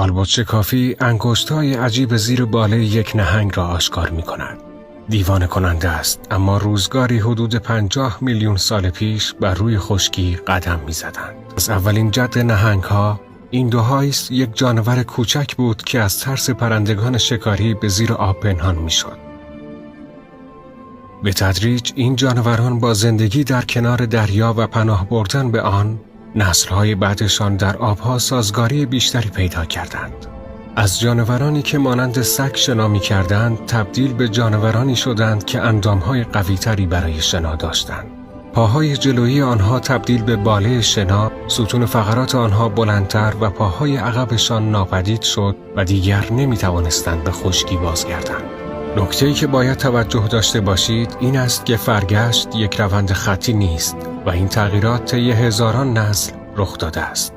آلبوت شکافی انگشت‌های عجیب زیر باله یک نهنگ را آشکار می‌کند. دیوانه کننده است، اما روزگاری حدود 50 میلیون سال پیش بر روی خشکی قدم می‌زدند. از اولین جد نهنگ‌ها، این دوهایست یک جانور کوچک بود که از ترس پرندگان شکاری به زیر آب پنهان می‌شد. به تدریج این جانوران با زندگی در کنار دریا و پناه بردن به آن، نسل‌های بعدشان در آبها سازگاری بیشتری پیدا کردند. از جانورانی که مانند سگ شنا می‌کردند، تبدیل به جانورانی شدند که اندام‌های قوی‌تری برای شنا داشتند. پاهای جلویی آنها تبدیل به باله شنا، ستون فقرات آنها بلندتر و پاهای عقبشان ناپدید شد و دیگر نمی‌توانستند به خشکی بازگردند. نکته‌ای که باید توجه داشته باشید این است که فرگشت یک روند خطی نیست و این تغییرات طی هزاران نسل رخ داده است.